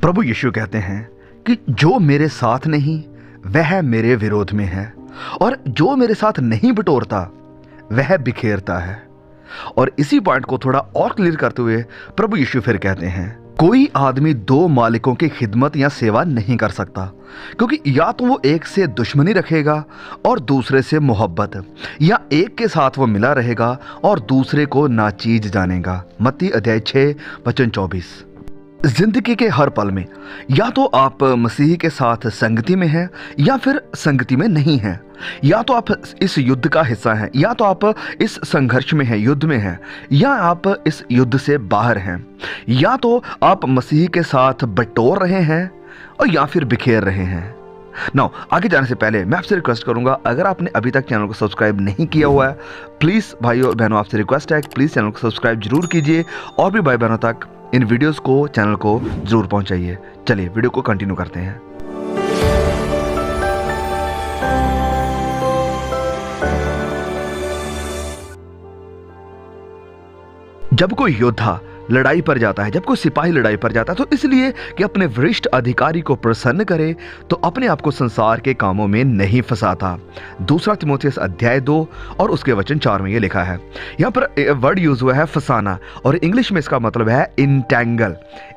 प्रभु यीशु कहते हैं कि जो मेरे साथ नहीं वह मेरे विरोध में है, और जो मेरे साथ नहीं बटोरता वह बिखेरता है। और इसी पॉइंट को थोड़ा और क्लियर करते हुए प्रभु यीशु फिर कहते हैं, कोई आदमी दो मालिकों की खिदमत या सेवा नहीं कर सकता, क्योंकि या तो वो एक से दुश्मनी रखेगा और दूसरे से मोहब्बत, या एक के साथ वो मिला रहेगा और दूसरे को नाचीज जानेगा। मत्ती अध्याय 6:24। जिंदगी के हर पल में या तो आप मसीह के साथ संगति में हैं या फिर संगति में नहीं हैं, या तो आप इस युद्ध का हिस्सा हैं, या तो आप इस संघर्ष में हैं, युद्ध में हैं, या आप इस युद्ध से बाहर हैं, या तो आप मसीह के साथ बटोर रहे हैं और या फिर बिखेर रहे हैं। नाउ आगे जाने से पहले मैं आपसे रिक्वेस्ट करूंगा, अगर आपने अभी तक चैनल को सब्सक्राइब नहीं किया हुआ है, प्लीज़ भाइयों बहनों आपसे रिक्वेस्ट है, प्लीज़ चैनल को सब्सक्राइब जरूर कीजिए और भी भाई बहनों तक इन वीडियोस को, चैनल को जरूर पहुंचाइए। चलिए वीडियो को कंटिन्यू करते हैं। जब कोई योद्धा लड़ाई पर जाता है, जब कोई सिपाही लड़ाई पर जाता है, तो इसलिए कि अपने वरिष्ठ अधिकारी को प्रसन्न करे, तो अपने आप को संसार के कामों में नहीं फंसाता। दूसरा तिमोथियस अध्याय 2 और उसके वचन 4 में ये लिखा है। यहाँ पर वर्ड यूज हुआ है फसाना, और इंग्लिश में इसका मतलब है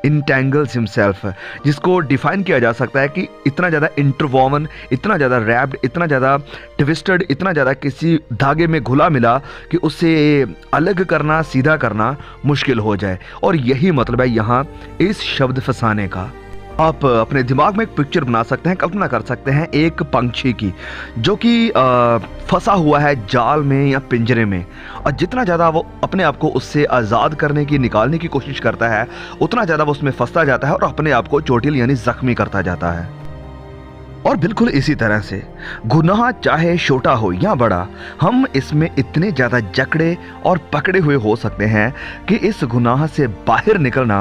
इंटैंगल्स हिमसेल्फ, जिसको डिफाइन किया जा सकता है कि इतना ज़्यादा इंटरवोवन, इतना ज़्यादा रैप्ड, इतना ज़्यादा ट्विस्टेड, इतना ज़्यादा किसी धागे में घुला मिला कि उससे अलग करना, सीधा करना मुश्किल हो जाए। और यही मतलब है यहाँ इस शब्द फसाने का। आप अपने दिमाग में एक पिक्चर बना सकते हैं, कल्पना कर सकते हैं एक पंछी की जो कि फंसा हुआ है जाल में या पिंजरे में, और जितना ज़्यादा वो अपने आप को उससे आज़ाद करने की, निकालने की कोशिश करता है, उतना ज़्यादा वो उसमें फंसता जाता है और अपने आप को चोटिल यानी जख्मी करता जाता है। और बिल्कुल इसी तरह से गुनाह चाहे छोटा हो या बड़ा, हम इसमें इतने ज़्यादा जकड़े और पकड़े हुए हो सकते हैं कि इस गुनाह से बाहर निकलना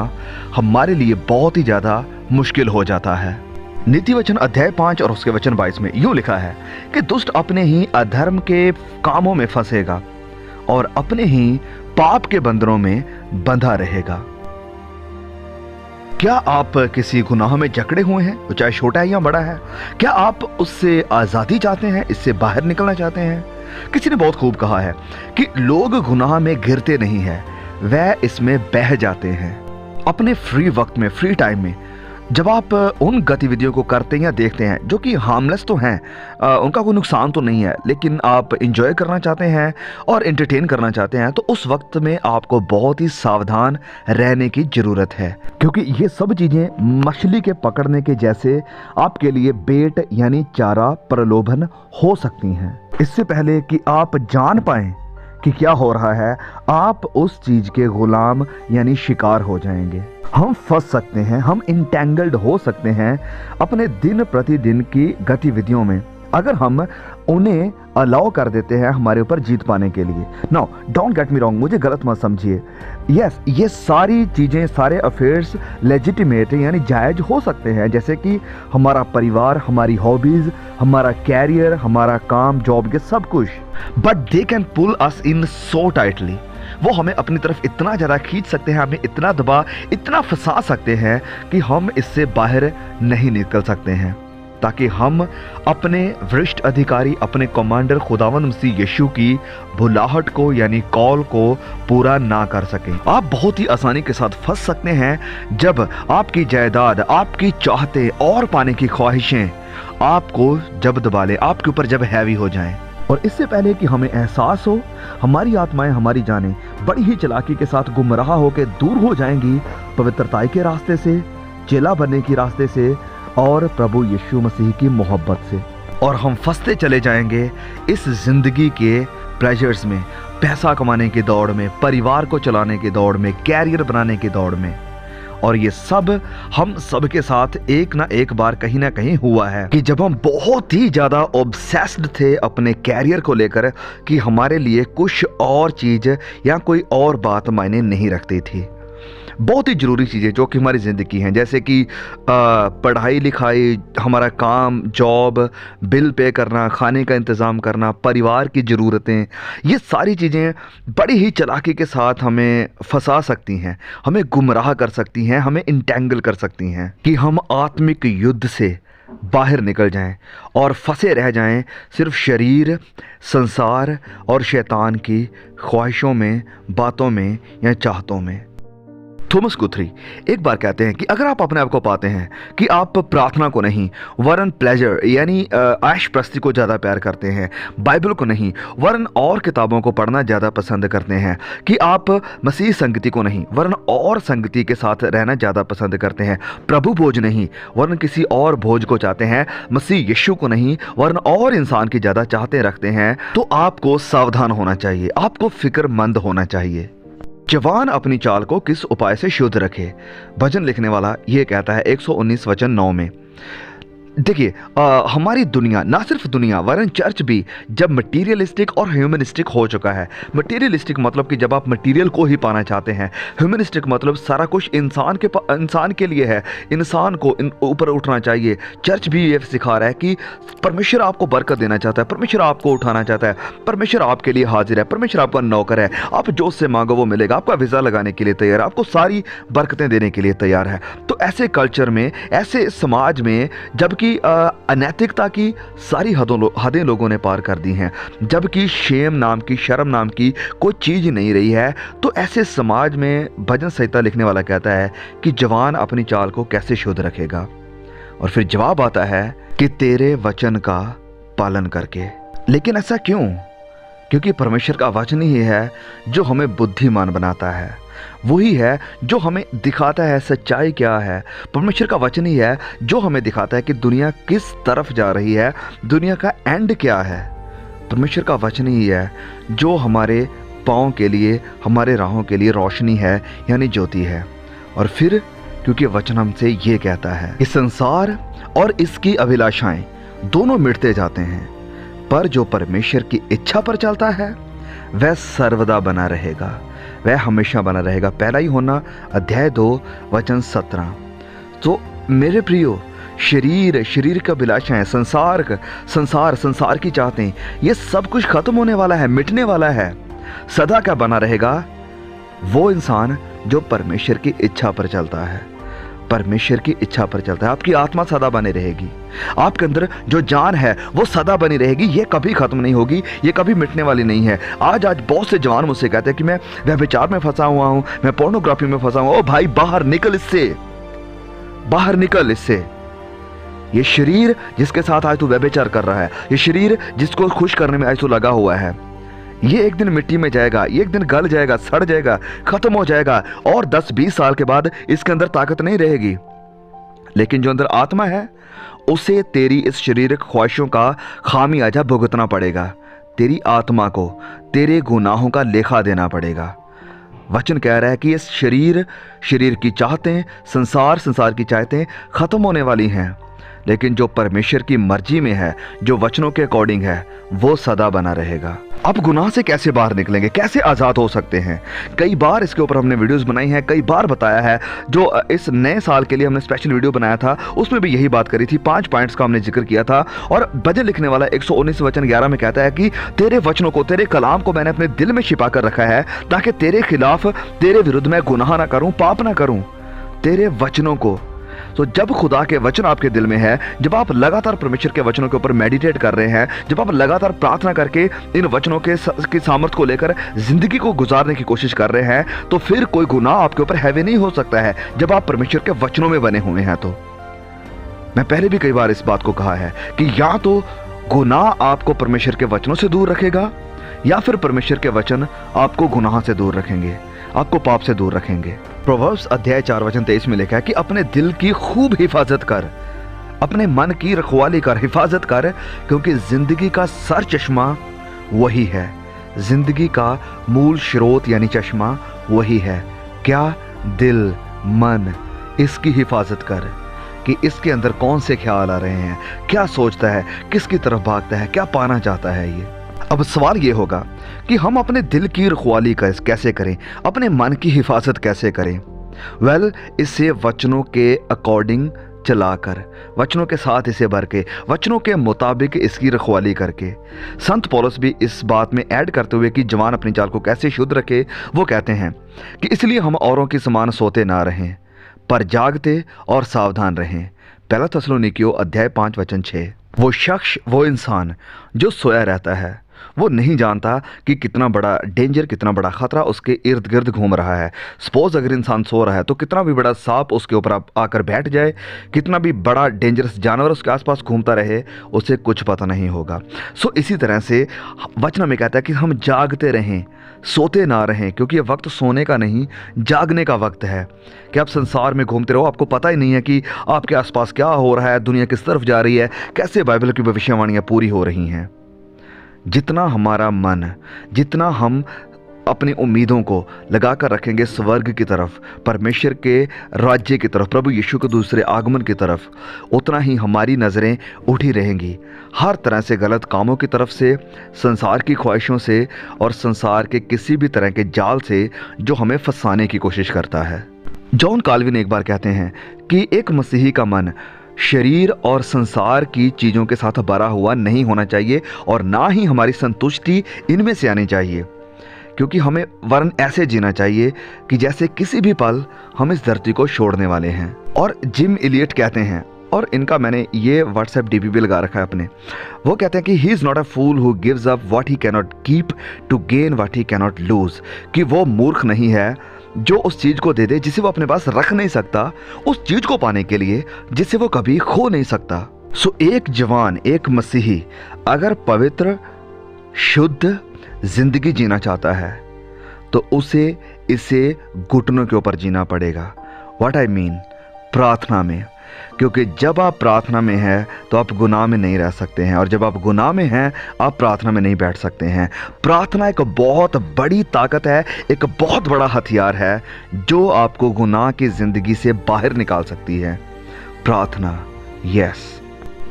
हमारे लिए बहुत ही ज़्यादा मुश्किल हो जाता है। नीति वचन अध्याय 5 और उसके वचन 22 में यूँ लिखा है कि दुष्ट अपने ही अधर्म के कामों में फंसेगा और अपने ही पाप के बंधनों में बंधा रहेगा। क्या आप किसी गुनाह में जकड़े हुए हैं, वो चाहे छोटा है या बड़ा है? क्या आप उससे आज़ादी चाहते हैं, इससे बाहर निकलना चाहते हैं? किसी ने बहुत खूब कहा है कि लोग गुनाह में गिरते नहीं हैं, वह इसमें बह जाते हैं। अपने फ्री वक्त में, फ्री टाइम में जब आप उन गतिविधियों को करते हैं या देखते हैं जो कि हार्मलेस तो हैं, उनका कोई नुकसान तो नहीं है, लेकिन आप इंजॉय करना चाहते हैं और एंटरटेन करना चाहते हैं, तो उस वक्त में आपको बहुत ही सावधान रहने की ज़रूरत है, क्योंकि ये सब चीज़ें मछली के पकड़ने के जैसे आपके लिए बेट यानी चारा, प्रलोभन हो सकती हैं। इससे पहले कि आप जान पाएं कि क्या हो रहा है, आप उस चीज़ के गुलाम यानी शिकार हो जाएंगे। हम फंस सकते हैं, हम इंटेंगल्ड हो सकते हैं अपने दिन प्रतिदिन की गतिविधियों में, अगर हम उन्हें अलाउ कर देते हैं हमारे ऊपर जीत पाने के लिए। Now don't get me wrong, मुझे गलत मत समझिए। यस, ये सारी चीज़ें, सारे अफेयर्स लेजिटिमेट यानी जायज़ हो सकते हैं, जैसे कि हमारा परिवार, हमारी हॉबीज़, हमारा कैरियर, हमारा काम, जॉब, ये सब कुछ। But they can pull us in so tightly, वो हमें अपनी तरफ इतना ज़्यादा खींच सकते हैं, हमें इतना दबा, इतना फंसा सकते हैं कि हम इससे बाहर नहीं निकल सकते हैं, ताकि हम अपने वरिष्ठ अधिकारी, अपने कमांडर खुदावंद मसीह यीशु की बुलाहट को यानी कॉल को पूरा ना कर सकें। आप बहुत ही आसानी के साथ फंस सकते हैं जब आपकी जायदाद, आपकी चाहतें और पाने की ख्वाहिशें आपको जब दबा लें, आपके ऊपर जब हैवी हो जाएं। और इससे पहले कि हमें एहसास हो, हमारी आत्माएं, हमारी जानें बड़ी ही चालाकी के साथ गुमराह होकर दूर हो जाएंगी पवित्रताई के रास्ते से, चेला बनने की रास्ते से और प्रभु यीशु मसीह की मोहब्बत से, और हम फंसते चले जाएंगे इस जिंदगी के प्लेजर्स में, पैसा कमाने की दौड़ में, परिवार को चलाने की दौड़ में, कैरियर बनाने की दौड़ में। और ये सब हम सब के साथ एक ना एक बार कहीं ना कहीं हुआ है कि जब हम बहुत ही ज़्यादा ऑब्सेस्ड थे अपने कैरियर को लेकर कि हमारे लिए कुछ और चीज़ या कोई और बात मायने नहीं रखती थी। बहुत ही ज़रूरी चीज़ें जो कि हमारी ज़िंदगी हैं, जैसे कि पढ़ाई लिखाई, हमारा काम, जॉब, बिल पे करना, खाने का इंतज़ाम करना, परिवार की ज़रूरतें, ये सारी चीज़ें बड़ी ही चालाकी के साथ हमें फंसा सकती हैं, हमें गुमराह कर सकती हैं, हमें इंटेंगल कर सकती हैं कि हम आत्मिक युद्ध से बाहर निकल जाएं और फंसे रह जाएं सिर्फ शरीर, संसार और शैतान की ख्वाहिशों में, बातों में या चाहतों में। थॉमस गुथरी एक बार कहते हैं कि अगर आप अपने आप को पाते हैं कि आप प्रार्थना को नहीं वरन प्लेजर यानी ऐश प्रस्ती को ज़्यादा प्यार करते हैं, बाइबल को नहीं वरन और किताबों को पढ़ना ज़्यादा पसंद करते हैं, कि आप मसीह संगति को नहीं वरन और संगति के साथ रहना ज़्यादा पसंद करते हैं, प्रभु भोज नहीं वरन किसी और भोज को चाहते हैं, मसीह यीशु को नहीं वरन और इंसान की ज़्यादा चाहते रखते हैं, तो आपको सावधान होना चाहिए, आपको फिक्रमंद होना चाहिए। जवान अपनी चाल को किस उपाय से शुद्ध रखे? भजन लिखने वाला ये कहता है 119 वचन 9 में। देखिए, हमारी दुनिया, ना सिर्फ दुनिया वरन चर्च भी जब मटीरियलिस्टिक और ह्यूमनिस्टिक हो चुका है। मटीरियलिस्टिक मतलब कि जब आप मटीरियल को ही पाना चाहते हैं, ह्यूमनिस्टिक मतलब सारा कुछ इंसान के लिए है, इंसान को ऊपर उठना चाहिए। चर्च भी ये सिखा रहा है कि परमेश्वर आपको बरकत देना चाहता है, परमेश्वर आपको उठाना चाहता है, परमेश्वर आपके लिए हाजिर है, परमेश्वर आपका नौकर है, आप जो उससे मांगो वो मिलेगा, आपका वीज़ा लगाने के लिए तैयार है, आपको सारी बरकतें देने के लिए तैयार है। तो ऐसे कल्चर में, ऐसे समाज में, जबकि अनैतिकता की सारी हदें लोगों ने पार कर दी हैं, जबकि शेम नाम की, शर्म नाम की कोई चीज़ नहीं रही है, तो ऐसे समाज में भजन संहिता लिखने वाला कहता है कि जवान अपनी चाल को कैसे शुद्ध रखेगा। और फिर जवाब आता है कि तेरे वचन का पालन करके। लेकिन ऐसा क्यों? क्योंकि परमेश्वर का वचन ही है जो हमें बुद्धिमान बनाता है, वही है जो हमें दिखाता है सच्चाई क्या है। परमेश्वर का वचन ही है जो हमें दिखाता है कि दुनिया किस तरफ जा रही है, दुनिया का एंड क्या है। परमेश्वर का वचन ही है जो हमारे पाँव के लिए, हमारे राहों के लिए रोशनी है, यानी ज्योति है। और फिर क्योंकि वचन हमसे ये कहता है कि संसार और इसकी अभिलाषाएं दोनों मिटते जाते हैं, पर जो परमेश्वर की इच्छा पर चलता है वह सर्वदा बना रहेगा, वह हमेशा बना रहेगा। पहला ही होना अध्याय 2 वचन 17। तो मेरे प्रियो, शरीर का अभिलाषाएं, संसार की चाहतें, ये सब कुछ खत्म होने वाला है, मिटने वाला है। सदा क्या बना रहेगा? वो इंसान जो परमेश्वर की इच्छा पर चलता है, परमेश्वर की इच्छा पर चलता है। आपकी आत्मा सदा बनी रहेगी, आपके अंदर जो जान है वो सदा बनी रहेगी, ये कभी खत्म नहीं होगी, ये कभी मिटने वाली नहीं है। आज बहुत से जवान मुझसे कहते हैं कि मैं व्यभिचार में फंसा हुआ हूं, मैं पोर्नोग्राफी में फंसा हुआ हूं। ओ भाई, बाहर निकल इससे, बाहर निकल इससे। ये शरीर जिसके साथ आज तू व्यभिचार कर रहा है, ये शरीर जिसको खुश करने में आज तू लगा हुआ है, ये एक दिन मिट्टी में जाएगा, ये एक दिन गल जाएगा, सड़ जाएगा, खत्म हो जाएगा, और 10-20 साल के बाद इसके अंदर ताकत नहीं रहेगी। लेकिन जो अंदर आत्मा है उसे तेरी इस शारीरिक ख्वाहिशों का खामियाजा भुगतना पड़ेगा, तेरी आत्मा को तेरे गुनाहों का लेखा देना पड़ेगा। वचन कह रहा है कि इस शरीर की चाहतें, संसार की चाहतें खत्म होने वाली हैं, लेकिन जो परमेश्वर की मर्जी में है, जो वचनों के अकॉर्डिंग है, वो सदा बना रहेगा। अब गुनाह से कैसे बाहर निकलेंगे, कैसे आज़ाद हो सकते हैं? कई बार इसके ऊपर हमने वीडियोस बनाई हैं, कई बार बताया है। जो इस नए साल के लिए हमने स्पेशल वीडियो बनाया था उसमें भी यही बात करी थी, 5 पॉइंट्स का हमने जिक्र किया था। और भजन लिखने वाला 119 वचन 11 में कहता है कि तेरे वचनों को, तेरे कलाम को मैंने अपने दिल में छिपा कर रखा है, ताकि तेरे खिलाफ, तेरे विरुद्ध मैं गुनाह ना करूं, पाप ना करूं। तेरे वचनों को, तो जब खुदा के वचन आपके दिल में है, जब आप लगातार परमेश्वर के वचनों के ऊपर मेडिटेट कर रहे हैं, जब आप लगातार प्रार्थना करके इन वचनों के सामर्थ्य को लेकर जिंदगी को गुजारने की कोशिश कर रहे हैं, तो फिर कोई गुनाह आपके ऊपर हैवी नहीं हो सकता है, जब आप परमेश्वर के वचनों में बने हुए हैं। तो मैं पहले भी कई बार इस बात को कहा है कि या तो गुनाह आपको परमेश्वर के वचनों से दूर रखेगा, या फिर परमेश्वर के वचन आपको गुनाह से दूर रखेंगे, आपको पाप से दूर रखेंगे। प्रोवर्ब्स अध्याय 4 वचन 23 में लिखा है कि अपने दिल की खूब हिफाजत कर, अपने मन की रखवाली कर, हिफाजत कर, क्योंकि जिंदगी का सर चश्मा वही है, जिंदगी का मूल स्रोत यानी चश्मा वही है। क्या? दिल, मन, इसकी हिफाजत कर कि इसके अंदर कौन से ख्याल आ रहे हैं, क्या सोचता है, किसकी तरफ भागता है, क्या पाना चाहता है ये। अब सवाल ये होगा कि हम अपने दिल की रखवाली कैसे करें, अपने मन की हिफाजत कैसे करें। इसे वचनों के अकॉर्डिंग चलाकर, वचनों के साथ इसे भर के, वचनों के मुताबिक इसकी रखवाली करके। संत पौलुस भी इस बात में ऐड करते हुए कि जवान अपनी चाल को कैसे शुद्ध रखे, वो कहते हैं कि इसलिए हम औरों के समान सोते ना रहें, पर जागते और सावधान रहें। पहला थिस्सलुनीकियों अध्याय 5 वचन 6। वो शख्स, वो इंसान जो सोया रहता है, वो नहीं जानता कि कितना बड़ा डेंजर, कितना बड़ा खतरा उसके इर्द गिर्द घूम रहा है। सपोज अगर इंसान सो रहा है तो कितना भी बड़ा सांप उसके ऊपर आकर बैठ जाए, कितना भी बड़ा डेंजरस जानवर उसके आसपास घूमता रहे, उसे कुछ पता नहीं होगा। सो इसी तरह से वचन में कहता है कि हम जागते रहें, सोते ना रहें, क्योंकि ये वक्त सोने का नहीं, जागने का वक्त है। कि आप संसार में घूमते रहो, आपको पता ही नहीं है कि आपके आसपास क्या हो रहा है, दुनिया किस तरफ जा रही है, कैसे बाइबल की भविष्यवाणियाँ पूरी हो रही हैं। जितना हमारा मन, जितना हम अपनी उम्मीदों को लगा कर रखेंगे स्वर्ग की तरफ, परमेश्वर के राज्य की तरफ, प्रभु यीशु के दूसरे आगमन की तरफ, उतना ही हमारी नज़रें उठी रहेंगी हर तरह से गलत कामों की तरफ से, संसार की ख्वाहिशों से और संसार के किसी भी तरह के जाल से जो हमें फंसाने की कोशिश करता है। जॉन काल्विन एक बार कहते हैं कि एक मसीही का मन शरीर और संसार की चीज़ों के साथ भरा हुआ नहीं होना चाहिए और ना ही हमारी संतुष्टि इनमें से आनी चाहिए, क्योंकि हमें वरन ऐसे जीना चाहिए कि जैसे किसी भी पल हम इस धरती को छोड़ने वाले हैं। और जिम एलियट कहते हैं, और इनका मैंने ये व्हाट्सएप डीपी भी लगा रखा है अपने, वो कहते हैं कि he is not a fool who gives up what he cannot keep to gain what he cannot lose. कि वो मूर्ख नहीं है जो उस चीज़ को दे दे जिसे वो अपने पास रख नहीं सकता, उस चीज़ को पाने के लिए जिसे वो कभी खो नहीं सकता। सो एक जवान, एक मसीही अगर पवित्र शुद्ध जिंदगी जीना चाहता है तो उसे इसे घुटनों के ऊपर जीना पड़ेगा। व्हाट आई मीन, प्रार्थना में। क्योंकि जब आप प्रार्थना में हैं तो आप गुनाह में नहीं रह सकते हैं, और जब आप गुनाह में हैं आप प्रार्थना में नहीं बैठ सकते हैं। प्रार्थना एक बहुत बड़ी ताकत है, एक बहुत बड़ा हथियार है जो आपको गुनाह की ज़िंदगी से बाहर निकाल सकती है। प्रार्थना, यस।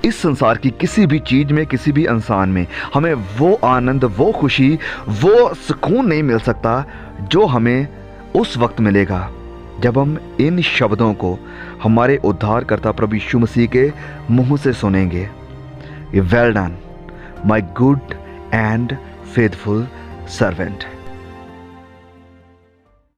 इस संसार की किसी भी चीज़ में, किसी भी इंसान में हमें वो आनंद, वो खुशी, वो सुकून नहीं मिल सकता जो हमें उस वक्त मिलेगा जब हम इन शब्दों को हमारे उद्धारकर्ता प्रभु यीशु मसीह के मुंह से सुनेंगे। Well done my good and faithful servant.